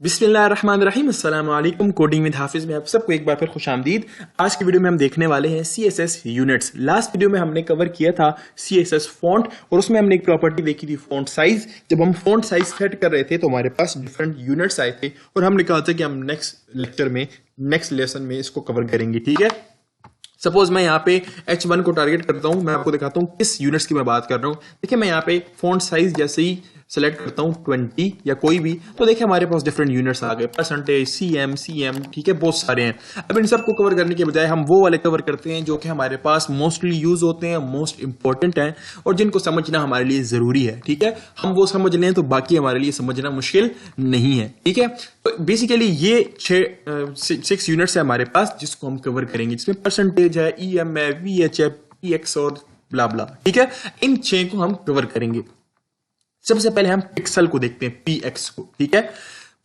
बिस्मिल्लाहिर्रहमानिर्रहीम अस्सलाम वालेकुम। कोडिंग विद हाफिज में आप सबको एक बार फिर खुशामदीद। आज की वीडियो में हम देखने वाले हैं CSS यूनिट्स। लास्ट वीडियो में हमने कवर किया था CSS फॉन्ट और उसमें हमने एक प्रॉपर्टी देखी थी फॉन्ट साइज। जब हम फॉन्ट साइज सेट कर रहे थे तो हमारे पास डिफरेंट यूनिट्स आए थे और हमने कहा था कि हम नेक्स्ट लेक्चर में नेक्स्ट लेसन में इसको कवर करेंगे। ठीक है, सपोज मैं यहाँ पे H1 को टारगेट करता हूं, मैं आपको दिखाता हूं किस यूनिट्स की मैं बात कर रहा हूं। देखिए मैं यहाँ पे फॉन्ट साइज जैसे ही सेलेक्ट करता हूं 20 या कोई भी, तो देखिए हमारे पास डिफरेंट यूनिट्स आ गए, परसेंटेज, CM, ठीक है, बहुत सारे हैं। अब इन सबको कवर करने के बजाय हम वो वाले कवर करते हैं जो कि हमारे पास मोस्टली यूज होते हैं, मोस्ट इंपॉर्टेंट हैं और जिनको समझना हमारे लिए जरूरी है। ठीक है, हम वो समझ लें तो बाकी हमारे लिए समझना मुश्किल नहीं है। ठीक है, तो बेसिकली ये 6 यूनिट्स है हमारे पास जिसको हम कवर करेंगे, जिसमें परसेंटेज है, EM है, VH है, PX और ब्ला ब्ला। ठीक है, इन 6 को हम कवर करेंगे। सबसे पहले हम पिक्सल को देखते हैं, PX को। ठीक है,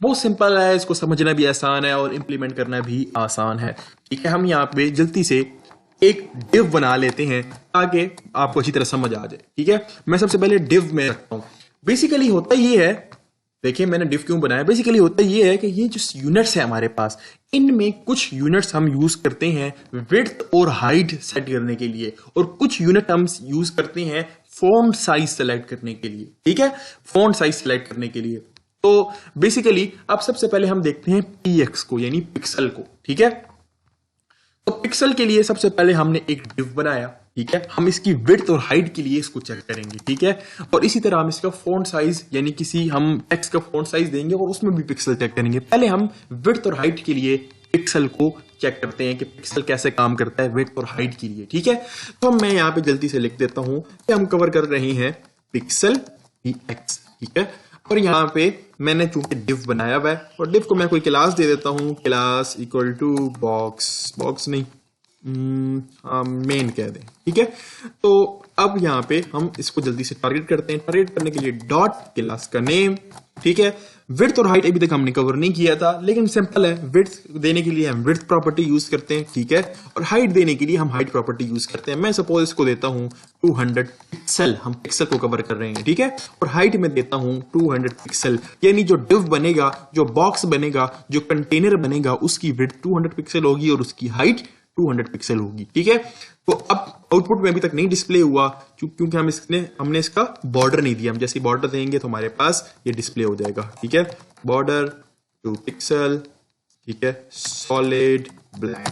बहुत सिंपल है, इसको समझना भी आसान है और इंप्लीमेंट करना भी आसान है। ठीक है, हम यहाँ पे जल्दी से एक डिव बना लेते हैं ताकि आपको अच्छी तरह समझ आ जाए। ठीक है, मैं सबसे पहले डिव में रखता हूं। बेसिकली होता ये है, देखिए मैंने डिव क्यों बनाया, बेसिकली होता ये है कि ये जो यूनिट्स है हमारे पास, इनमें कुछ यूनिट्स हम यूज करते हैं विड्थ और हाइट सेट करने के लिए और कुछ यूनिट हम यूज करते हैं फॉन्ट साइज सेलेक्ट करने के लिए। ठीक है, फॉन्ट साइज सेलेक्ट करने के लिए। तो बेसिकली अब सबसे पहले हम देखते हैं PX को, यानी पिक्सल को। ठीक है, तो पिक्सल के लिए सबसे पहले हमने एक डिव बनाया। ठीक है, हम इसकी विड्थ और हाइट के लिए इसको चेक करेंगे। ठीक है, और इसी तरह हम इसका फॉन्ट साइज यानी किसी हम टेक्स्ट का फॉन्ट साइज देंगे और उसमें भी पिक्सल चेक करेंगे। पहले हम विड्थ और हाइट के लिए पिक्सल को चेक करते हैं कि पिक्सल कैसे काम करता है विड्थ और हाइट के लिए। ठीक है, तो मैं यहां पे जल्दी से लिख देता हूं कि हम कवर कर रहे हैं पिक्सल PX। ठीक है, और यहां पे मैंने चूंकि डिव बनाया हुआ है और डिव को मैं कोई क्लास दे देता हूं, क्लास इक्वल टू बॉक्स नहीं, मेन कह दें। ठीक है, तो अब यहां पे हम इसको जल्दी से टारगेट करते हैं। टारगेट करने के लिए डॉट क्लास का नेम। ठीक है, विड्थ और हाइट अभी तक हमने कवर नहीं किया था, लेकिन सिंपल है, विड्थ देने के लिए हम विड्थ प्रॉपर्टी यूज करते हैं। ठीक है, और हाइट देने के लिए हम हाइट प्रॉपर्टी यूज करते हैं। मैं सपोज इसको देता हूं 200 पिक्सल, हम पिक्सल को कवर कर रहे हैं। ठीक है, और हाइट में देता हूं 200 पिक्सल, यानी जो डिव बनेगा, जो बॉक्स बनेगा, जो कंटेनर बनेगा, उसकी विड्थ 200 पिक्सल होगी और उसकी हाइट 200 पिक्सल होगी। ठीक है, तो अब आउटपुट में अभी तक नहीं डिस्प्ले हुआ क्योंकि हमने इसका बॉर्डर नहीं दिया। हम जैसे बॉर्डर देंगे तो हमारे पास ये डिस्प्ले हो जाएगा। ठीक है, बॉर्डर 2 पिक्सल, ठीक है, सॉलिड ब्लैक।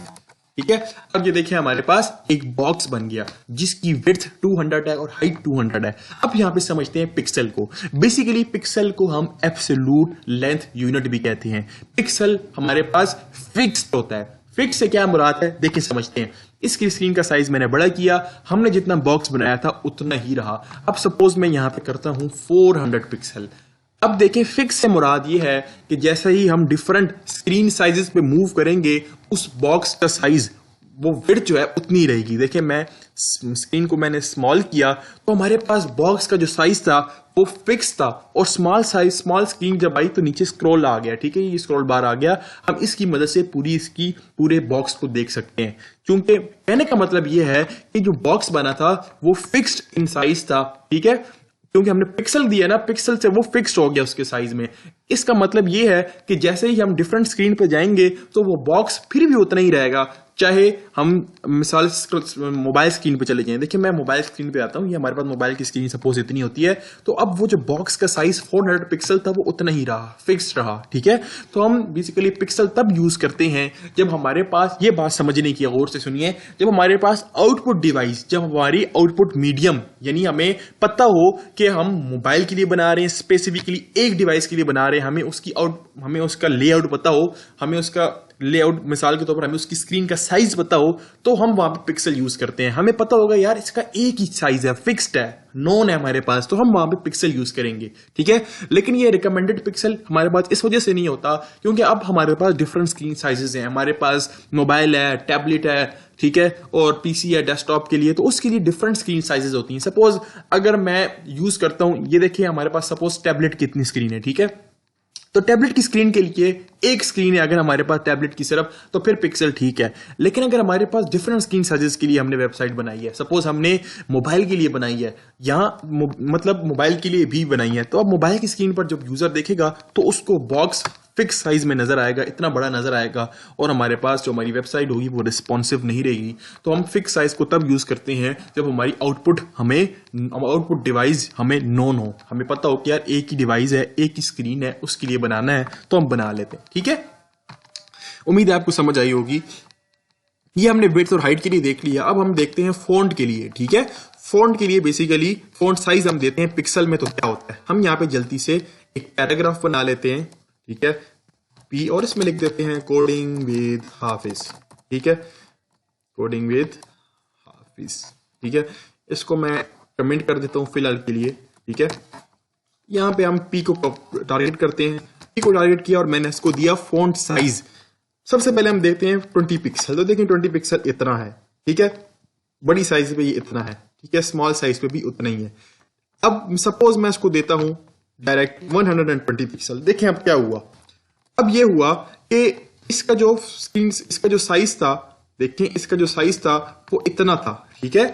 ठीक है, अब ये देखिए हमारे पास एक बॉक्स बन गया जिसकी विड्थ 200 है और हाइट 200 है। अब यहां पे समझते हैं पिक्सल को। बेसिकली पिक्सल को हम एब्सोल्यूट लेंथ यूनिट भी कहते हैं। पिक्सल हमारे पास फिक्स्ड होता है। फिक्स से क्या मुराद है, देखिए समझते हैं। इसकी स्क्रीन का साइज मैंने बड़ा किया, हमने जितना बॉक्स बनाया था उतना ही रहा। अब सपोज मैं यहां पे करता हूं 400 पिक्सल। अब देखिए फिक्स से मुराद ये है कि जैसे ही हम डिफरेंट स्क्रीन साइजेस पे मूव करेंगे उस बॉक्स का साइज, वो विड्थ जो है उतनी रहेगी। देखिए मैं स्क्रीन को मैंने स्मॉल किया तो हमारे पास बॉक्स का जो साइज था वो फिक्स था और स्मॉल स्क्रीन जब आई तो नीचे स्क्रॉल आ गया। ठीक है, ये स्क्रॉल बार आ गया। हम इसकी मदद से पूरे बॉक्स को देख सकते हैं। क्योंकि कहने का मतलब ये है कि जो बॉक्स बना था वो फिक्स्ड इन साइज था। ठीक है, क्योंकि हमने पिक्सल दिया ना, पिक्सल से वो फिक्स्ड हो गया उसके साइज में। इसका मतलब ये है कि जैसे ही हम डिफरेंट स्क्रीन पे जाएंगे तो वो बॉक्स फिर भी उतना ही रहेगा, चाहे हम मिसाल मोबाइल स्क्रीन पे चले जाएं। देखिए मैं मोबाइल स्क्रीन पे आता हूं, ये हमारे पास मोबाइल की स्क्रीन सपोज इतनी होती है, तो अब वो जो बॉक्स का साइज 400 पिक्सल था वो उतना ही रहा, फिक्स्ड रहा। ठीक है, तो हम बेसिकली पिक्सल तब यूज करते हैं जब हमारे पास, ये बात समझने की गौर से सुनिए, जब हमारे पास आउटपुट डिवाइस, जब हमारी आउटपुट मीडियम, यानी हमें पता हो कि हम मोबाइल के लिए बना रहे हैं, स्पेसिफिकली एक डिवाइस के लिए बना रहे हैं, हमें उसका लेआउट पता हो, हमें उसका लेआउट, मिसाल के तौर पर हमें उसकी स्क्रीन का साइज पता हो, तो हम वहां पे पिक्सल यूज करते हैं। हमें पता होगा यार इसका एक ही साइज है, फिक्स्ड है, नोन है हमारे पास, तो हम वहां पे पिक्सल यूज करेंगे। ठीक है, लेकिन ये रिकमेंडेड पिक्सल हमारे पास इस वजह से नहीं होता क्योंकि अब हमारे पास डिफरेंट स्क्रीन साइजेस हैं। हमारे पास मोबाइल है, टैबलेट है, ठीक है, और PC है डेस्कटॉप के लिए, तो उसके लिए डिफरेंट स्क्रीन साइजेस होती हैं। सपोज अगर मैं यूज करता हूं, ये देखिए हमारे पास सपोज टैबलेट की इतनी स्क्रीन है। ठीक है, तो टैबलेट की स्क्रीन के लिए एक स्क्रीन है अगर हमारे पास टैबलेट की सिर्फ, तो फिर पिक्सल ठीक है। लेकिन अगर हमारे पास डिफरेंट स्क्रीन साइजेस के लिए हमने वेबसाइट बनाई है, सपोज हमने मोबाइल के लिए बनाई है, यहां मतलब मोबाइल के लिए भी बनाई है, तो अब मोबाइल की स्क्रीन पर जब यूजर देखेगा तो उसको बॉक्स फिक्स साइज में नजर आएगा, इतना बड़ा नजर आएगा, और हमारे पास जो हमारी वेबसाइट होगी वो रिस्पॉन्सिव नहीं रहेगी। तो हम फिक्स साइज को तब यूज करते हैं जब हमारी आउटपुट डिवाइस हमें नोन हो, हमें पता हो कि यार एक ही डिवाइस है, एक ही स्क्रीन है, उसके लिए बनाना है तो हम बना लेते हैं। ठीक है, उम्मीद है आपको समझ आई होगी। ये हमने विड्थ और हाइट के लिए देख लिया। अब हम देखते हैं फॉन्ट के लिए। ठीक है, फॉन्ट के लिए बेसिकली फॉन्ट साइज हम देते हैं पिक्सल में। तो क्या होता है, हम यहाँ पे जल्दी से एक पैराग्राफ बना लेते हैं। ठीक है, पी, और इसमें लिख देते हैं कोडिंग विद हाफिज। ठीक है, कोडिंग विद हाफिज। ठीक है, इसको मैं कमेंट कर देता हूं फिलहाल के लिए। ठीक है, यहां पे हम पी को टारगेट करते हैं, पी को टारगेट किया और मैंने इसको दिया फॉन्ट साइज। सबसे पहले हम देखते हैं 20 पिक्सल। तो देखें 20 पिक्सल इतना है। ठीक है, बड़ी साइज पे ये इतना है। ठीक है, स्मॉल साइज पे भी उतना ही है। अब सपोज मैं इसको देता हूं डायरेक्ट 120 पिक्सल। देखें अब क्या हुआ। अब ये हुआ कि इसका जो स्क्रीन, इसका जो साइज था, देखें इसका जो साइज था वो इतना था। ठीक है,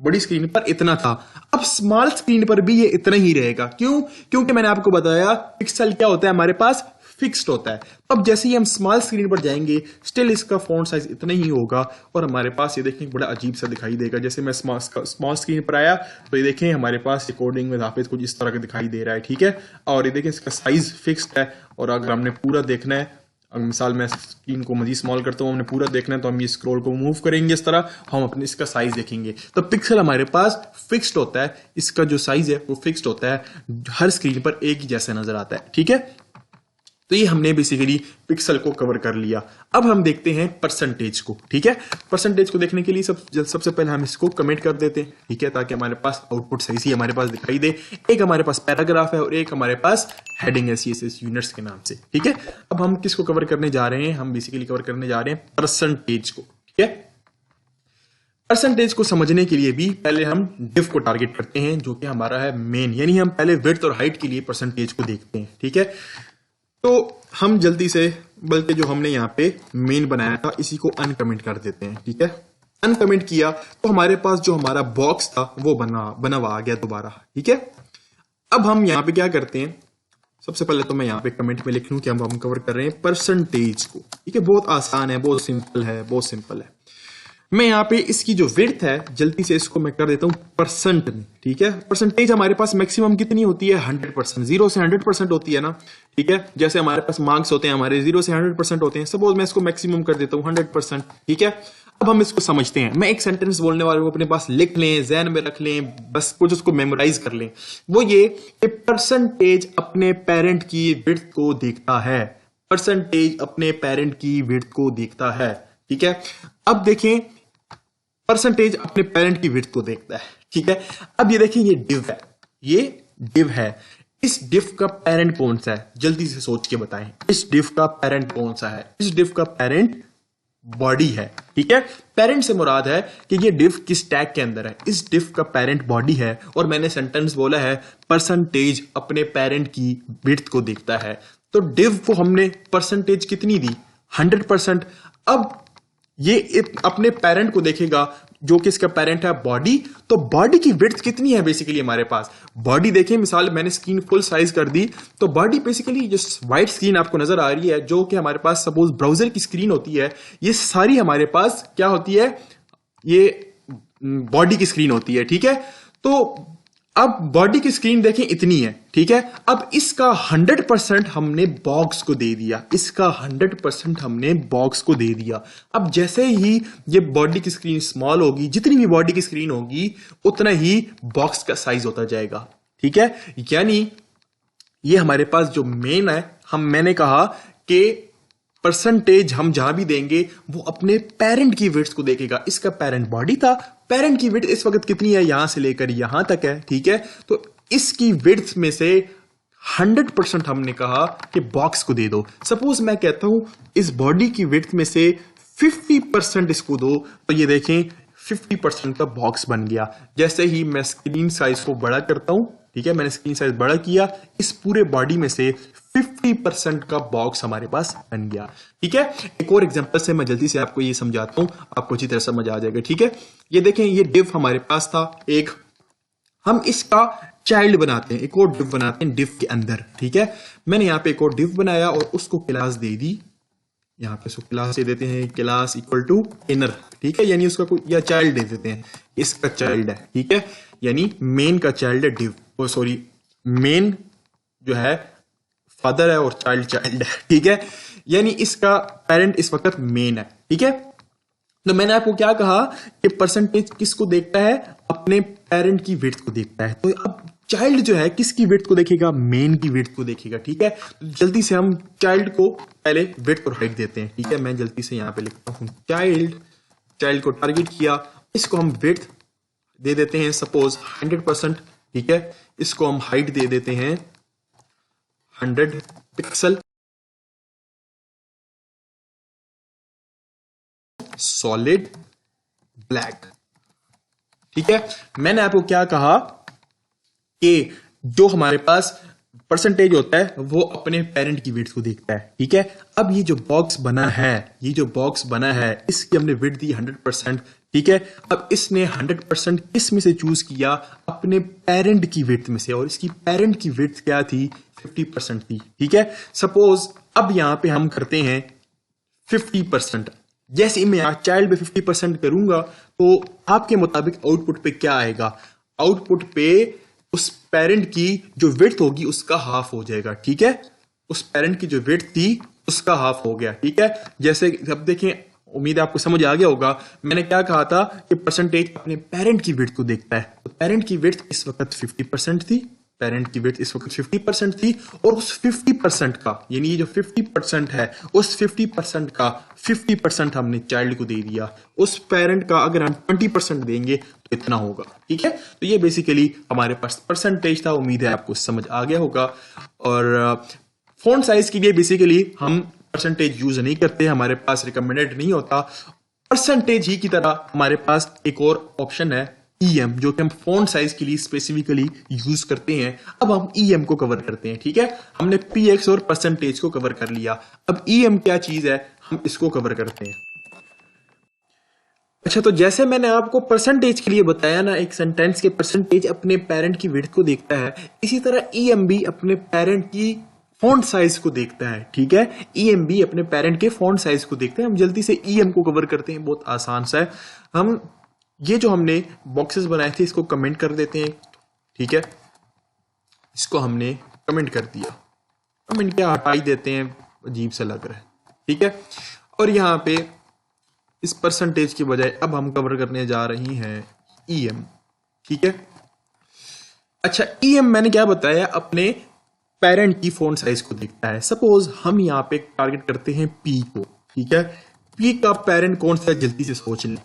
बड़ी स्क्रीन पर इतना था। अब स्मॉल स्क्रीन पर भी ये इतना ही रहेगा। क्यों? क्योंकि मैंने आपको बताया पिक्सल क्या होता है हमारे पास, फिक्स्ड होता है। अब जैसे ही हम स्मॉल स्क्रीन पर जाएंगे स्टिल इसका फॉन्ट साइज इतना ही होगा, और हमारे पास ये देखें बड़ा अजीब सा दिखाई देगा। जैसे मैं स्मॉल स्क्रीन पर आया तो ये देखें हमारे पास रिकॉर्डिंग में हाफिज कुछ इस तरह का दिखाई दे रहा है। ठीक है, और ये देखें इसका साइज फिक्स्ड है। और अगर हमने पूरा देखना है, मिसाल मैं स्क्रीन को मजीद स्मॉल करता हूं, हमने पूरा देखना है तो हम ये स्क्रॉल को मूव करेंगे इस तरह, हम अपने इसका साइज देखेंगे। तो पिक्सल हमारे पास फिक्स्ड होता है, इसका जो साइज है वो फिक्स्ड होता है, हर स्क्रीन पर एक ही जैसा नजर आता है। ठीक है, तो ये हमने बेसिकली पिक्सल को कवर कर लिया। अब हम देखते हैं परसेंटेज को। ठीक है, परसेंटेज को देखने के लिए सबसे पहले हम इसको कमेंट कर देते हैं। ठीक है, ताकि हमारे पास आउटपुट सही से हमारे पास दिखाई दे। एक हमारे पास पैराग्राफ है और एक हमारे पास हेडिंग है CSS यूनिट्स के नाम से। ठीक है, अब हम किसको कवर करने जा रहे हैं, हम बेसिकली कवर करने जा रहे हैं परसेंटेज को। ठीक है, परसेंटेज को समझने के लिए भी पहले हम डिव को टारगेट करते हैं, जो कि हमारा है मेन, यानी हम पहले विड्थ और हाइट के लिए परसेंटेज को देखते हैं। ठीक है, तो हम जल्दी से, बल्कि जो हमने यहाँ पे मेन बनाया था इसी को अनकमेंट कर देते हैं। ठीक है, अनकमेंट किया तो हमारे पास जो हमारा बॉक्स था वो बना हुआ आ गया दोबारा। ठीक है, अब हम यहाँ पे क्या करते हैं, सबसे पहले तो मैं यहाँ पे कमेंट में लिख लूं कि हम कवर कर रहे हैं परसेंटेज को। ठीक है, बहुत आसान है, बहुत सिंपल है, बहुत सिंपल है। मैं यहाँ पे इसकी जो विड्थ है जल्दी से इसको मैं कर देता हूं परसेंट में। ठीक है, परसेंटेज हमारे पास मैक्सिमम कितनी होती है, 100%, 0 से 100% होती है ना। ठीक है, जैसे हमारे पास मार्क्स होते हैं हमारे 0 से 100% होते हैं। सपोज मैं इसको मैक्सिमम कर देता हूं 100%। ठीक है, अब हम इसको समझते हैं। मैं एक सेंटेंस बोलने वाले को अपने पास लिख लें, ज़हन में रख लें, बस कुछ उसको मेमोराइज कर लें। वो ये कि परसेंटेज अपने पेरेंट की विड्थ को देखता है, परसेंटेज अपने पेरेंट की विड्थ को देखता है। ठीक है, अब देखें परसेंटेज अपने पेरेंट की विड्थ को देखता है। ठीक है, अब ये देखिए ये डिव है, ये डिव है। इस डिव का पेरेंट कौन सा है, जल्दी से सोच के बताएं। इस डिव का पेरेंट कौन सा है, इस डिव का पेरेंट बॉडी है। ठीक है, पेरेंट से मुराद है कि ये डिव किस टैग के अंदर है, इस डिव का पेरेंट बॉडी है। और मैंने सेंटेंस बोला है परसेंटेज अपने पेरेंट की विड्थ को देखता है। तो डिव को हमने परसेंटेज कितनी दी, 100%। अब ये अपने पेरेंट को देखेगा जो कि इसका पेरेंट है बॉडी। तो बॉडी की विड्थ कितनी है बेसिकली हमारे पास, बॉडी देखें, मिसाल मैंने स्क्रीन फुल साइज कर दी तो बॉडी बेसिकली जो व्हाइट स्क्रीन आपको नजर आ रही है, जो कि हमारे पास सपोज ब्राउजर की स्क्रीन होती है, ये सारी हमारे पास क्या होती है, ये बॉडी की स्क्रीन होती है। ठीक है, तो अब बॉडी की स्क्रीन देखें इतनी है। ठीक है, अब इसका 100% हमने बॉक्स को दे दिया, इसका 100% हमने बॉक्स को दे दिया। अब जैसे ही ये बॉडी की स्क्रीन स्मॉल होगी, जितनी भी बॉडी की स्क्रीन होगी उतना ही बॉक्स का साइज होता जाएगा। ठीक है, यानी ये हमारे पास जो मेन है, मैंने कहा कि परसेंटेज हम जहां भी देंगे वो अपने पेरेंट की विड्थ को देखेगा। इसका पेरेंट बॉडी था, पेरेंट की विड्थ इस वक्त कितनी है, यहां से लेकर यहां तक है। ठीक है, तो इसकी विड्थ में से 100% हमने कहा कि बॉक्स को दे दो। सपोज मैं कहता हूं इस बॉडी की विड्थ में से 50% इसको दो, तो ये देखें 50% का बॉक्स बन गया। जैसे ही मैं स्क्रीन साइज को बड़ा करता हूं, ठीक है, मैंने स्क्रीन साइज बड़ा किया, इस पूरे बॉडी में से 50% का बॉक्स हमारे पास बन गया। ठीक है, एक और एग्जांपल से मैं जल्दी से आपको ये समझाता हूं, आपको अच्छी तरह समझ आ जाएगा। ठीक है, ये देखें, ये डिव हमारे पास था एक, हम इसका चाइल्ड बनाते हैं, एक और डिव बनाते हैं डिव के अंदर। ठीक है, मैंने यहाँ पे एक और डिव बनाया और उसको क्लास दे दी, यहाँ पे उसको क्लास दे देते हैं क्लास इक्वल टू इनर। ठीक है, यानी उसका कोई या चाइल्ड दे देते हैं, इसका चाइल्ड है। ठीक है, यानी मेन का चाइल्ड है डिव, ओ सॉरी मेन जो है फादर है और चाइल्ड चाइल्ड है। ठीक है, यानी इसका पेरेंट इस वक्त मेन है। ठीक है, तो मैंने आपको क्या कहा कि परसेंटेज किसको देखता है, अपने पेरेंट की विड्थ को देखता है। तो अब चाइल्ड जो है किसकी विड्थ को देखेगा, मेन की विड्थ को देखेगा। ठीक है, तो जल्दी से हम चाइल्ड को पहले विड्थ और हाइट देते हैं। ठीक है, मैं जल्दी से यहां पे लिखता हूं चाइल्ड को टारगेट किया, इसको हम विड्थ दे देते हैं सपोज 100%। ठीक है, इसको हम हाइट दे देते हैं 100 पिक्सल, सॉलिड ब्लैक। ठीक है, मैंने आपको क्या कहा कि जो हमारे पास परसेंटेज होता है वो अपने पेरेंट की विड्थ को देखता है। ठीक है, अब ये जो बॉक्स बना है इसकी हमने विड्थ दी 100%। ठीक है, अब इसने 100% किस में से चूज किया, अपने पेरेंट की विड्थ में से, और इसकी पेरेंट की विड्थ क्या थी, 50% थी। ठीक है, सपोज अब यहां पे हम करते हैं 50%। जैसे मैं चाइल्ड पे 50% करूंगा तो आपके मुताबिक आउटपुट पे क्या आएगा, आउटपुट पे उस पेरेंट की जो विड्थ होगी उसका हाफ हो जाएगा। ठीक है, उस पेरेंट की जो विड्थ थी उसका हाफ हो गया। ठीक है, जैसे अब देखें, उम्मीद है आपको समझ आ गया होगा, मैंने क्या कहा था कि परसेंटेज अपने पेरेंट की विड्थ को देखता है। तो पेरेंट की विड्थ इस वक्त 50% थी, पेरेंट की विड्थ इस वक्त 50% थी, और उस 50% का, यानी ये जो 50% है, उस 50% का 50% हमने चाइल्ड को दे दिया। उस पेरेंट का अगर हम 20% देंगे तो इतना होगा। ठीक है, तो ये बेसिकली हमारे पास परसेंटेज था। उम्मीद है आपको समझ आ गया होगा। और फॉन्ट साइज के लिए बेसिकली हम परसेंटेज यूज नहीं करते, हमारे पास रिकमेंडेड नहीं होता। परसेंटेज ही की तरह हमारे पास एक और ऑप्शन है EM, जो कि हम फॉन्ट साइज के लिए स्पेसिफिकली यूज करते हैं। अब हम EM को कवर करते हैं। ठीक है, हमने PX और परसेंटेज को कवर कर लिया, अब EM क्या चीज है, हम इसको कवर करते हैं। अच्छा, तो जैसे मैंने आपको परसेंटेज के लिए बताया ना, एक सेंटेंस के परसेंटेज अपने पेरेंट की विड्थ को देखता है, इसी तरह EM भी अपने पेरेंट की फॉन्ट साइज को देखता है। ठीक है, EM भी अपने पेरेंट के फॉन्ट साइज को देखते हैं। हम जल्दी से EM को कवर करते हैं, बहुत आसान सा है। हम ये जो हमने बॉक्सेस बनाए थे इसको कमेंट कर देते हैं। ठीक है, इसको हमने कमेंट कर दिया, कमेंट क्या हटा ही देते हैं, अजीब सा लग रहा है। ठीक है, और यहां पे इस परसेंटेज की बजाय अब हम कवर करने जा रही हैं EM। ठीक है, अच्छा, EM मैंने क्या बताया, अपने पेरेंट की फॉन्ट साइज को देखता है। सपोज हम यहां पे टारगेट करते हैं P को। ठीक है, P का पेरेंट कौन सा है, जल्दी से सोच लें।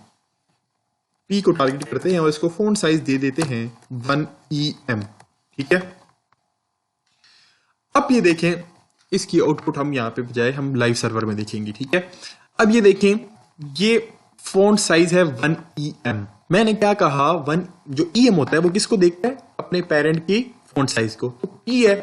P को टारगेट करते हैं और इसको फॉन्ट साइज दे देते हैं 1EM। ठीक है, अब ये देखें, इसकी आउटपुट हम यहां पे बजाय हम लाइव सर्वर में देखेंगे। ठीक है, अब ये देखें, ये फॉन्ट साइज है 1EM। मैंने क्या कहा, 1 जो EM होता है वो किसको देखता है, अपने पेरेंट की फॉन्ट साइज को। तो P है,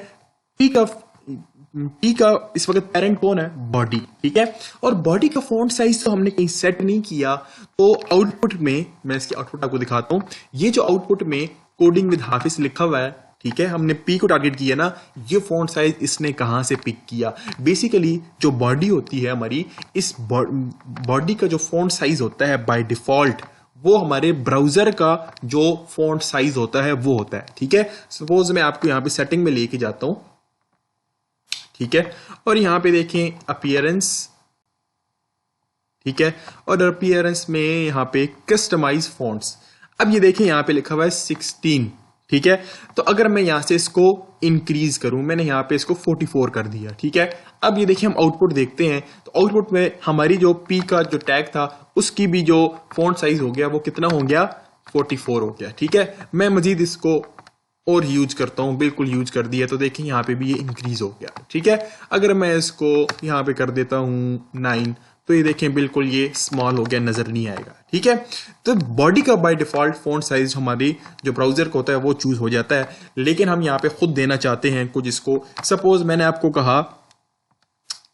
P का इस वक्त पेरेंट कौन है, बॉडी। ठीक है, और बॉडी का फॉन्ट साइज तो हमने कहीं सेट नहीं किया, तो आउटपुट में, मैं इसकी आउटपुट आपको दिखाता हूं। ये जो आउटपुट में कोडिंग विद हाफिज लिखा हुआ है, ठीक है, हमने P को टारगेट किया ना, ये फॉन्ट साइज इसने कहां से पिक किया। बेसिकली जो बॉडी होती है हमारी, इस बॉडी का जो फॉन्ट साइज होता है बाय डिफॉल्ट, वो हमारे ब्राउजर का जो फॉन्ट साइज होता है वो होता है। ठीक है, सपोज मैं आपको यहां पे सेटिंग में लेके जाता हूं। ठीक है, और यहां पे देखें अपीयरेंस। ठीक है, और अपीयरेंस में यहां पे कस्टमाइज फॉन्ट्स। अब ये देखें, यहां पे लिखा हुआ है 16। ठीक है, तो अगर मैं यहां से इसको इंक्रीज करूं, मैंने यहां पे इसको 44 कर दिया। ठीक है, अब ये देखिए, हम आउटपुट देखते हैं, तो आउटपुट में हमारी जो P का जो टैग था उसकी भी जो फॉन्ट साइज हो गया वो कितना हो गया, 44 हो गया। ठीक है, मैं मजीद इसको और यूज करता हूं, बिल्कुल यूज कर दिया, तो देखिए यहां पे भी ये इंक्रीज हो गया। ठीक है, अगर मैं इसको यहां पे कर देता हूं 9, तो ये देखें बिल्कुल ये स्मॉल हो गया, नजर नहीं आएगा। ठीक है, तो बॉडी का बाय डिफॉल्ट फॉन्ट साइज हमारी जो ब्राउजर का होता है वो चूज हो जाता है, लेकिन हम यहाँ पे खुद देना चाहते हैं कुछ इसको। सपोज मैंने आपको कहा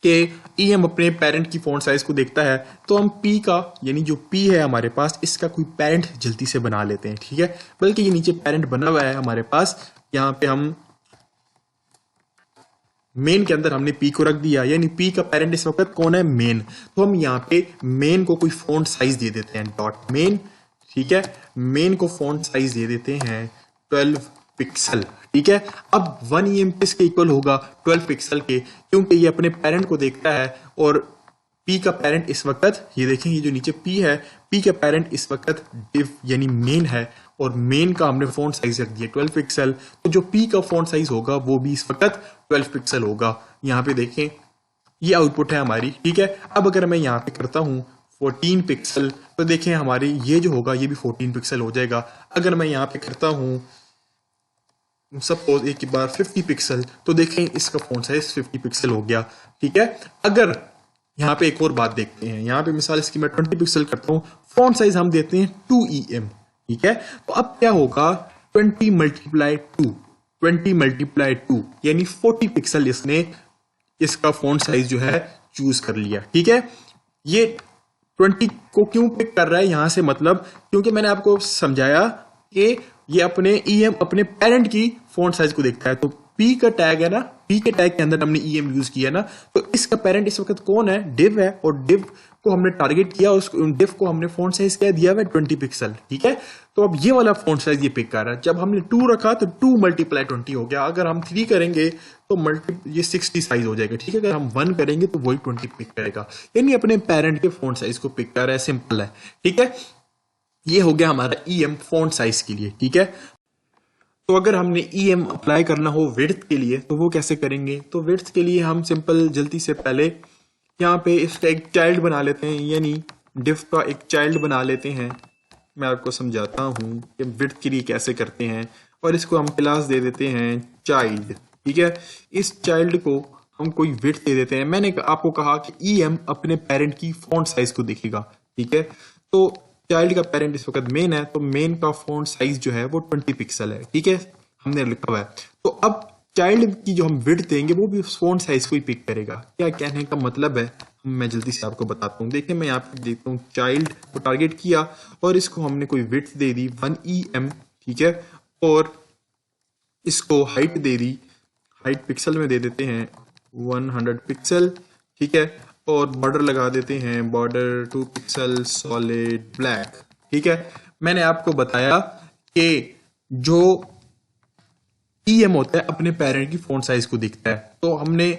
कि EM अपने पेरेंट की फॉन्ट साइज को देखता है, तो हम P का, यानी जो P है हमारे पास, इसका कोई पेरेंट जल्दी से बना लेते हैं। ठीक है, बल्कि ये नीचे पेरेंट बना हुआ है हमारे पास, यहाँ पे हम मेन के अंदर हमने पी को रख दिया, यानी पी का पेरेंट इस वक्त कौन है, मेन। तो हम यहाँ पे मेन को कोई फॉन्ट साइज दे देते हैं, डॉट मेन, ठीक है। मेन को फॉन्ट साइज दे देते हैं 12 पिक्सल, ठीक है। अब 1 EM किसके इक्वल होगा, 12 पिक्सल के, क्योंकि ये अपने पेरेंट को देखता है और पी का पेरेंट इस वक्त, ये देखें ये जो नीचे पी है, पी का पेरेंट इस वक्त div यानी मेन है, और मेन का हमने फॉन्ट साइज रख दिया 12 पिक्सल। तो जो पी का फॉन्ट साइज होगा वो भी इस वक्त 12 पिक्सल होगा। यहाँ पे देखें ये आउटपुट है हमारी, ठीक है। अब अगर मैं यहाँ पे करता हूँ 14 पिक्सल, तो देखें हमारी ये जो होगा ये भी 14 पिक्सल हो जाएगा। अगर मैं यहाँ पे करता हूँ सपोज एक बार 50 पिक्सल, तो देखें इसका फॉन्ट साइज 50 पिक्सल हो गया, ठीक है। अगर यहाँ पे एक और बात देखते हैं, यहाँ पे मिसाल इसकी मैं 20 पिक्सल करता हूँ, फॉन्ट साइज हम देते हैं 2 EM, ठीक है। तो अब क्या होगा 20 मल्टीप्लाई 2, 20 मल्टीप्लाई 2 यानी 40 पिक्सल इसने इसका फॉन्ट साइज जो है चूज कर लिया, ठीक है। ये 20 को क्यों पिक कर रहा है यहां से, मतलब क्योंकि मैंने आपको समझाया कि ये अपने EM अपने पेरेंट की फॉन्ट साइज को देखता है। तो P का टैग है ना, P के टैग के अंदर हमने EM यूज किया ना, तो इसका पेरेंट इस वक्त कौन है, div है, और div को हमने टारगेट किया, उसको div को हमने फॉन्ट साइज क्या दिया हुआ 20 पिक्सल, ठीक है। तो अब ये वाला फॉन्ट साइज ये पिक कर रहा है। जब हमने 2 रखा तो 2 मल्टीप्लाई 20 हो गया। अगर हम 3 करेंगे तो ये 60 साइज हो जाएगा, ठीक है। अगर हम 1 करेंगे तो वही 20 पिक करेगा, यानी अपने पेरेंट के फॉन्ट साइज को पिक कर रहा है, सिंपल है, ठीक है। ये हो गया हमारा EM फॉन्ट साइज के लिए, ठीक है। तो अगर हमने EM अप्लाई करना हो विड्थ के लिए तो वो कैसे करेंगे, तो विड्थ के लिए हम सिंपल जल्दी से पहले यहाँ पे इसका एक चाइल्ड बना लेते हैं, यानी div का एक चाइल्ड बना लेते हैं। मैं आपको समझाता हूँ कि विड्थ के लिए कैसे करते हैं, और इसको हम क्लास दे देते हैं चाइल्ड, ठीक है। इस चाइल्ड को हम कोई विड्थ दे देते हैं। मैंने आपको कहा कि EM अपने पेरेंट की फॉन्ट साइज को देखेगा, ठीक है। तो चाइल्ड का पेरेंट इस वक्त मेन है, तो मेन का फॉन्ट साइज जो है वो 20 पिक्सल है, ठीक है, हमने लिखा हुआ है। तो अब चाइल्ड की जो हम विड्थ देंगे वो भी फॉन्ट साइज को ही पिक करेगा। क्या कहने का मतलब है, मैं जल्दी से आपको बताता हूँ। देखिए मैं यहाँ पे देखता हूँ, चाइल्ड को टारगेट किया और इसको हमने कोई विड्थ दे दी 1 EM, ठीक है, और इसको हाइट दे दी, हाइट पिक्सल में दे देते हैं 100 पिक्सल, ठीक है, और बॉर्डर लगा देते हैं बॉर्डर 2 पिक्सल सॉलिड ब्लैक, ठीक है। मैंने आपको बताया कि जो EM होता है अपने पेरेंट की फॉन्ट साइज को दिखता है, तो हमने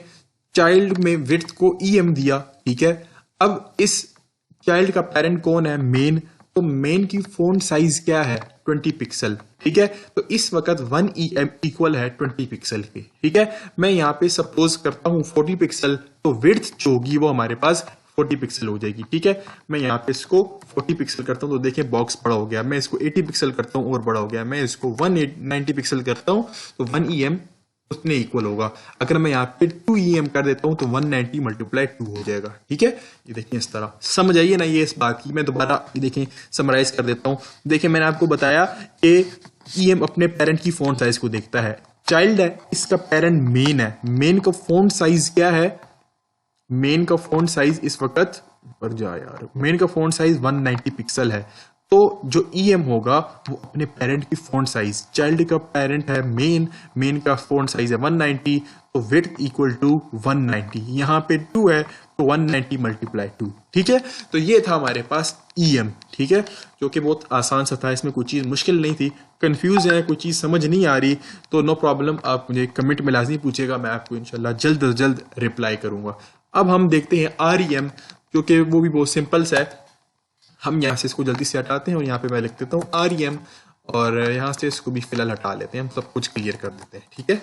चाइल्ड में विड्थ को EM दिया, ठीक है। अब इस चाइल्ड का पेरेंट कौन है, मेन, तो मेन की फॉन्ट साइज क्या है 20 पिक्सल, ठीक है। तो इस वक्त 1 EM इक्वल है 20 पिक्सल के, ठीक है। मैं यहाँ पे सपोज करता हूँ 40 पिक्सल, तो विड्थ जो होगी वो हमारे पास 40 पिक्सल हो जाएगी, ठीक है। मैं यहाँ पे इसको 40 पिक्सल करता हूँ तो देखिए बॉक्स बड़ा हो गया। मैं इसको 80 पिक्सल करता हूँ और बड़ा हो गया। मैं इसको 190 पिक्सल करता हूँ तो 1 EM उतने इक्वल होगा। अगर मैं यहाँ पे 2 EM कर देता हूँ तो 190 मल्टीप्लाई 2 हो जाएगा, ठीक है। ये देखिए इस तरह समझ आइए ना ये इस बात की। मैं दोबारा देखें समराइज कर देता हूँ। देखिए मैंने आपको बताया कि EM अपने पेरेंट की फॉन्ट साइज को देखता है। चाइल्ड है, इसका पेरेंट मेन है, मेन का फॉन्ट साइज क्या है, मेन का फॉन्ट साइज इस वक्त पर जा यार, मेन का फॉन्ट साइज 190 पिक्सल है। तो जो EM होगा वो अपने पेरेंट की फॉन्ट साइज, चाइल्ड का पेरेंट है मेन, मेन का फॉन्ट साइज है 190, तो विड्थ इक्वल टू 190, यहाँ पे 2 है तो 190 मल्टीप्लाई 2, ठीक है। तो ये था हमारे पास EM, ठीक है, जो कि बहुत आसान सा था, इसमें कोई चीज मुश्किल नहीं थी। कंफ्यूज है, कोई चीज समझ नहीं आ रही तो नो प्रॉब्लम, आप मुझे कमेंट में लाजमी पूछेगा, मैं आपको इंशाल्लाह जल्द अज जल्द रिप्लाई करूंगा। अब हम देखते हैं REM, क्योंकि वो भी बहुत सिंपल सा है। हम यहाँ से इसको जल्दी से हटाते हैं और यहाँ पे मैं लिख देता हूँ REM, और यहाँ से इसको भी फिलहाल हटा लेते हैं, हम सब कुछ क्लियर कर देते हैं, ठीक है।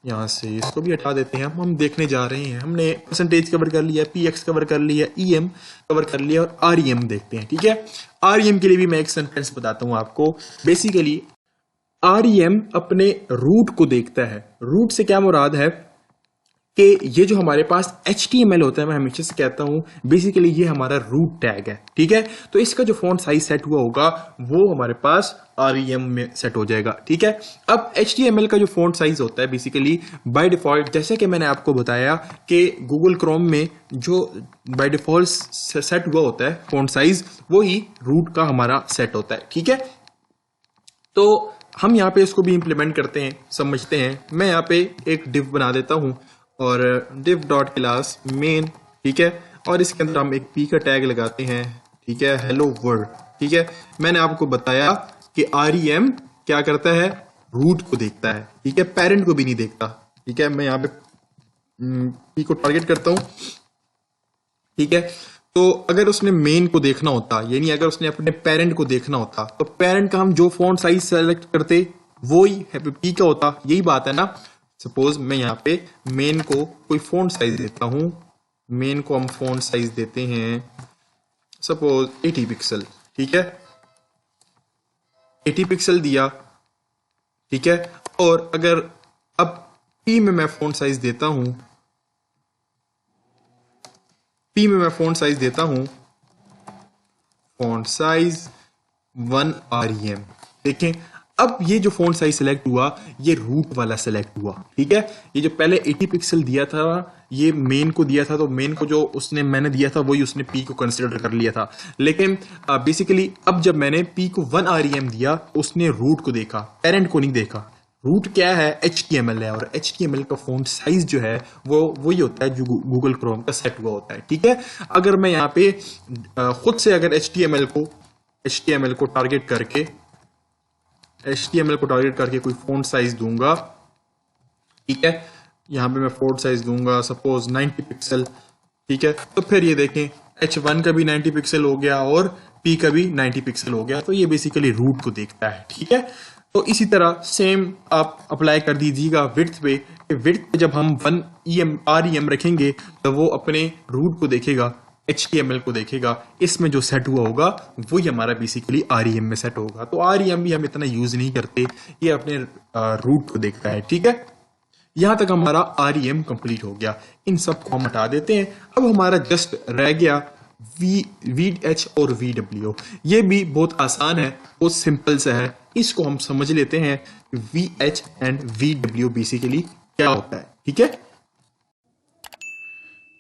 यहाँ से इसको भी हटा देते हैं। हम देखने जा रहे हैं, हमने परसेंटेज कवर कर लिया, PX कवर कर लिया, EM कवर कर लिया, और REM देखते हैं, ठीक है। REM के लिए भी मैं एक सेंटेंस बताता हूँ आपको। बेसिकली REM अपने रूट को देखता है। रूट से क्या मुराद है कि ये जो हमारे पास HTML होता है, मैं हमेशा से कहता हूं बेसिकली ये हमारा रूट टैग है, ठीक है। तो इसका जो फॉन्ट साइज सेट हुआ होगा वो हमारे पास REM में सेट हो जाएगा, ठीक है। अब HTML का जो फॉन्ट साइज होता है बेसिकली बाय डिफॉल्ट, जैसे कि मैंने आपको बताया कि गूगल क्रोम में जो बाय डिफॉल्ट सेट हुआ होता है फॉन्ट साइज, वो ही रूट का हमारा सेट होता है, ठीक है। तो हम यहाँ पे इसको भी इंप्लीमेंट करते हैं, समझते हैं। मैं यहाँ पे एक div बना देता हूँ और div डॉट क्लास मेन, ठीक है, और इसके अंदर हम एक p का टैग लगाते हैं, ठीक है, हेलो वर्ल्ड, ठीक है। मैंने आपको बताया कि rem क्या करता है, रूट को देखता है, ठीक है, पेरेंट को भी नहीं देखता, ठीक है। मैं यहाँ पे p को टारगेट करता हूँ, ठीक है। तो अगर उसने मेन को देखना होता, यानी अगर उसने अपने पेरेंट को देखना होता, तो पेरेंट का हम जो फॉन्ट साइज सेलेक्ट करते वो ही p का होता, यही बात है ना। सपोज मैं यहाँ पे मेन को कोई फॉन्ट साइज देता हूं, मेन को हम फॉन्ट साइज देते हैं सपोज 80 पिक्सल, ठीक है, 80 पिक्सल दिया, ठीक है। और अगर अब p में मैं फॉन्ट साइज देता हूं, p में मैं फॉन्ट साइज देता हूं, फॉन्ट साइज 1 rem, देखें अब ये जो फॉन्ट साइज सेलेक्ट हुआ ये रूट वाला सेलेक्ट हुआ, ठीक है। ये जो पहले 80 पिक्सल दिया था ये मेन को दिया था, तो मेन को जो उसने मैंने दिया था वही उसने p को कंसीडर कर लिया था। लेकिन बेसिकली अब जब मैंने p को 1 rem दिया उसने रूट को देखा, पेरेंट को नहीं देखा। रूट क्या है, HTML है, और HTML का फॉन्ट साइज जो है वो वही होता है जो गूगल क्रोम का सेट हुआ होता है, ठीक है। अगर मैं यहाँ पे खुद से अगर HTML को टारगेट करके कोई फॉन्ट साइज दूंगा, ठीक है, यहां पे मैं फॉन्ट साइज दूंगा सपोज 90 पिक्सल, ठीक है, तो फिर ये देखें H1 का भी 90 पिक्सल हो गया और P का भी 90 पिक्सल हो गया, तो ये बेसिकली रूट को देखता है, ठीक है। तो इसी तरह सेम आप अप्लाई कर दीजिएगा विड्थ पे। विड्थ पे जब हम 1 rem रखेंगे तो वो अपने रूट को देखेगा, HTML को देखेगा, इसमें जो सेट हुआ होगा वही हमारा बेसिकली rem में सेट होगा। तो rem भी हम इतना यूज नहीं करते, ये अपने रूट को देखता है, ठीक है। यहां तक हमारा rem कंप्लीट हो गया। इन सब को हम हटा देते हैं। अब हमारा जस्ट रह गया VH और VW। ये भी बहुत आसान है, बहुत सिंपल सा है, इसको हम समझ लेते हैं। VH एंड VW बेसिकली क्या होता है, ठीक है।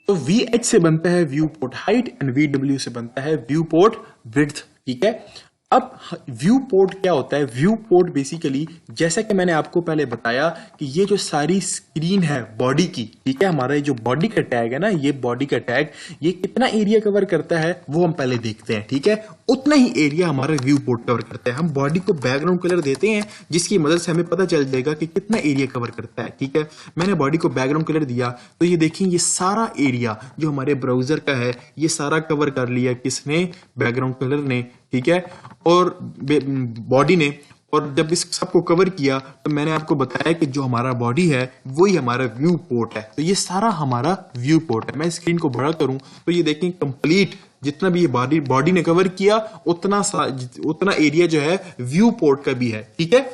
तो VH से बनता है view port height and VW से बनता है व्यू पोर्ट विड्थ, ठीक है। अब व्यू पोर्ट क्या होता है, व्यू पोर्ट बेसिकली जैसा कि मैंने आपको पहले बताया कि ये जो सारी स्क्रीन है बॉडी की, ठीक है, हमारा ये जो बॉडी का टैग है ना, ये बॉडी का टैग ये कितना एरिया कवर करता है वो हम पहले देखते हैं, ठीक है। उतना ही एरिया हमारा व्यू पोर्ट कवर करता है। हम बॉडी को बैकग्राउंड कलर देते हैं जिसकी मदद से हमें पता चल जाएगा कि कितना एरिया कवर करता है, ठीक है। मैंने बॉडी को बैकग्राउंड कलर दिया तो ये देखिए ये सारा एरिया जो हमारे ब्राउजर का है ये सारा कवर कर लिया किसने, बैकग्राउंड कलर ने, ठीक है, और बॉडी ने। और जब इस सबको कवर किया तो मैंने आपको बताया कि जो हमारा बॉडी है वही हमारा व्यू पोर्ट है। तो ये सारा हमारा व्यू पोर्ट है। मैं स्क्रीन को बड़ा करूं तो ये देखें कंप्लीट जितना भी ये बॉडी ने कवर किया उतना एरिया जो है व्यू पोर्ट का भी है, ठीक है।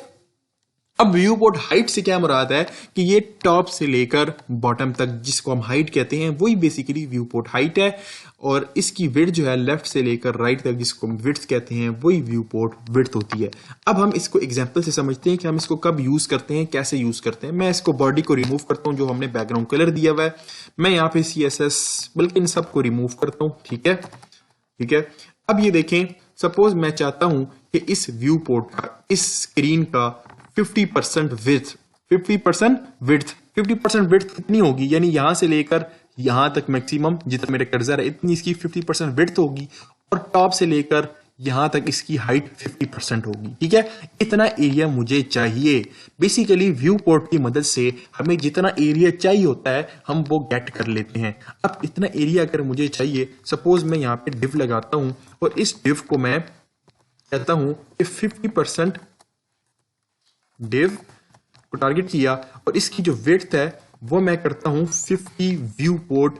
अब व्यू पोर्ट हाइट से क्या मुराद है कि ये टॉप से लेकर बॉटम तक जिसको हम हाइट कहते हैं वही बेसिकली व्यू पोर्ट हाइट है, और इसकी विड्थ जो है लेफ्ट से लेकर राइट तक जिसको हम विड्थ कहते हैं वही व्यू पोर्ट विड्थ होती है। अब हम इसको एग्जांपल से समझते हैं कि हम इसको कब यूज करते हैं, कैसे यूज करते हैं। मैं इसको बॉडी को रिमूव करता हूं जो हमने बैकग्राउंड कलर दिया हुआ है, मैं यहाँ पे CSS बल्कि इन सबको रिमूव करता हूं, ठीक है, ठीक है। अब ये देखें सपोज मैं चाहता हूं कि इस व्यू पोर्ट का, इस स्क्रीन का 50% विड्थ, 50% विड्थ कितनी होगी, यानी यहां से लेकर यहां तक मैक्सिमम जितना मेरा कर्सर है इतनी इसकी 50% विड्थ होगी, और टॉप से लेकर यहां तक इसकी हाइट 50% होगी, ठीक है। इतना एरिया मुझे चाहिए। बेसिकली व्यू पोर्ट की मदद से हमें जितना एरिया चाहिए होता है हम वो गेट कर लेते हैं। अब इतना एरिया अगर मुझे चाहिए, सपोज मैं यहाँ पे डिव लगाता हूं और इस डिव को मैं कहता हूं कि 50% डिव को टारगेट किया और इसकी जो विड्थ है वो मैं करता हूं 50 व्यू पोर्ट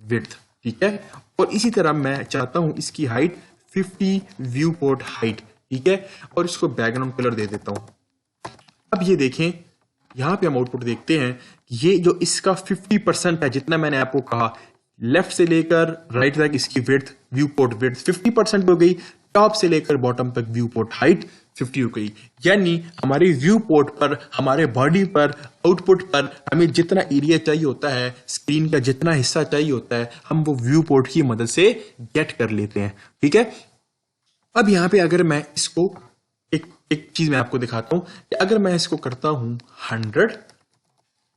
विड्थ, ठीक है। और इसी तरह मैं चाहता हूं इसकी हाइट 50 व्यू पोर्ट हाइट, ठीक है, और इसको बैकग्राउंड कलर दे देता हूं। अब ये देखें यहां पे हम आउटपुट देखते हैं ये जो इसका 50% है जितना मैंने आपको कहा, लेफ्ट से लेकर राइट तक इसकी विड्थ व्यू पोर्ट विड्थ 50% हो गई, टॉप से लेकर बॉटम तक व्यू पोर्ट हाइट 50 हो गई। यानी हमारे व्यू पोर्ट पर, हमारे बॉडी पर, आउटपुट पर हमें जितना एरिया चाहिए होता है, स्क्रीन का जितना हिस्सा चाहिए होता है, हम वो व्यू पोर्ट की मदद से गेट कर लेते हैं, ठीक है। अब यहां पे अगर मैं इसको एक एक चीज मैं आपको दिखाता हूं कि अगर मैं इसको करता हूं 100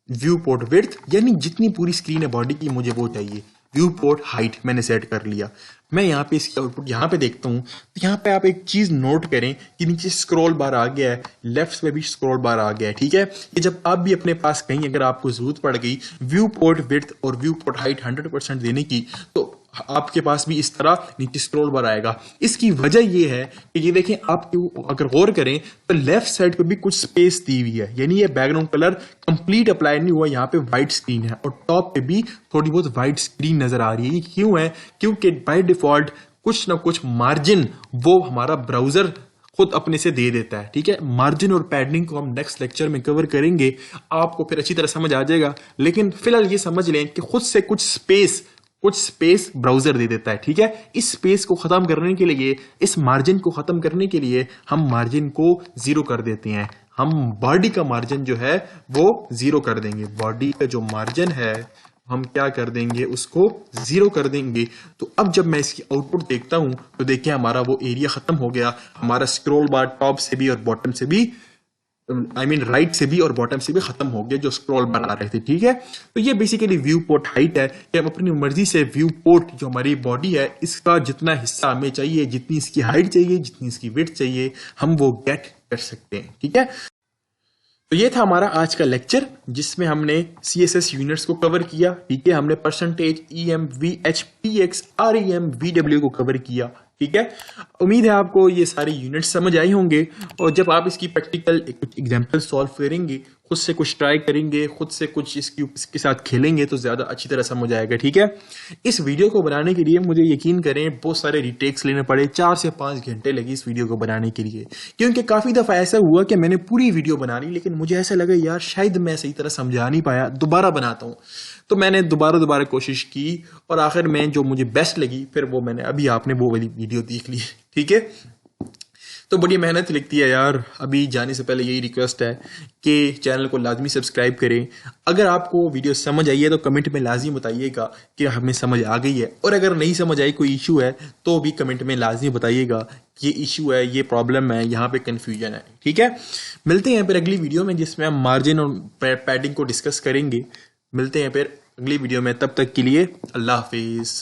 व्यू पोर्ट विड्थ, यानी जितनी पूरी स्क्रीन है बॉडी की मुझे वो चाहिए। व्यू पोर्ट हाइट मैंने सेट कर लिया। मैं यहाँ पे इसकी आउटपुट यहाँ पे देखता हूँ, तो यहाँ पे आप एक चीज नोट करें कि नीचे स्क्रॉल बार आ गया है, लेफ्ट में भी स्क्रॉल बार आ गया है। ठीक है, ये जब आप भी अपने पास कहीं अगर आपको जरूरत पड़ गई व्यू पोर्ट विड्थ और व्यू पोर्ट हाइट 100% देने की, तो आपके पास भी इस तरह नीचे स्क्रॉल बार आएगा। इसकी वजह ये है कि ये देखें, आप अगर गौर करें तो लेफ्ट साइड पे भी कुछ स्पेस दी हुई है, यानी ये बैकग्राउंड कलर कंप्लीट अप्लाई नहीं हुआ। यहाँ पे व्हाइट स्क्रीन है और टॉप पे भी थोड़ी बहुत व्हाइट स्क्रीन नजर आ रही है। ये क्यों है? क्योंकि बाय डिफॉल्ट कुछ ना कुछ मार्जिन वो हमारा ब्राउजर खुद अपने से दे देता है। ठीक है, मार्जिन और पैडिंग को हम नेक्स्ट लेक्चर में कवर करेंगे, आपको फिर अच्छी तरह समझ आ जाएगा। लेकिन फिलहाल ये समझ लें कि खुद से कुछ स्पेस ब्राउजर दे देता है। ठीक है, इस स्पेस को खत्म करने के लिए, इस मार्जिन को खत्म करने के लिए हम मार्जिन को 0 कर देते हैं। हम बॉडी का मार्जिन जो है वो 0 कर देंगे। बॉडी का जो मार्जिन है हम क्या कर देंगे, उसको 0 कर देंगे। तो अब जब मैं इसकी आउटपुट देखता हूं तो देखिए हमारा वो एरिया खत्म हो गया। हमारा स्क्रॉल बार टॉप से भी और बॉटम से भी, राइट से भी और बॉटम से भी खत्म हो गया जो स्क्रॉल बार आ रहे थे। ठीक है, तो ये बेसिकली व्यू पोर्ट हाइट है कि हम अपनी मर्जी से व्यू पोर्ट जो हमारी बॉडी है इसका जितना हिस्सा हमें चाहिए, जितनी इसकी हाइट चाहिए, जितनी इसकी विड्थ चाहिए, हम वो गेट कर सकते हैं। ठीक है, तो ये था हमारा आज का लेक्चर जिसमें हमने CSS यूनिट्स को कवर किया। ठीक है, हमने percentage, EM, VH, PX, REM, VW को कवर किया। ठीक है, उम्मीद है आपको ये सारे यूनिट्स समझ आए होंगे, और जब आप इसकी प्रैक्टिकल कुछ एग्जांपल सॉल्व करेंगे, खुद से कुछ ट्राई करेंगे, खुद से कुछ इसके साथ खेलेंगे तो ज्यादा अच्छी तरह समझ आएगा। ठीक है, इस वीडियो को बनाने के लिए मुझे यकीन करें बहुत सारे रिटेक्स लेने पड़े, 4 से 5 घंटे लगे इस वीडियो को बनाने के लिए, क्योंकि काफी दफा ऐसा हुआ कि मैंने पूरी वीडियो बना ली लेकिन मुझे ऐसा लगा यार शायद मैं सही तरह समझा नहीं पाया, दोबारा बनाता हूँ। तो मैंने दोबारा कोशिश की और आखिर में जो मुझे बेस्ट लगी फिर वो मैंने अभी आपने वो वाली वीडियो देख ली। ठीक है, तो बड़ी मेहनत लगती है यार। अभी जाने से पहले यही रिक्वेस्ट है कि चैनल को लाजमी सब्सक्राइब करें। अगर आपको वीडियो समझ आई है तो कमेंट में लाजमी बताइएगा कि हमें समझ आ गई है, और अगर नहीं समझ आई, कोई इशू है, तो भी कमेंट में लाजमी बताइएगा ये इशू है, ये प्रॉब्लम है, यहाँ पे कंफ्यूजन है। ठीक है, मिलते हैं फिर अगली वीडियो में जिसमें हम मार्जिन और पैडिंग को डिस्कस करेंगे। मिलते हैं फिर अगली वीडियो में, तब तक के लिए अल्लाह हाफिज।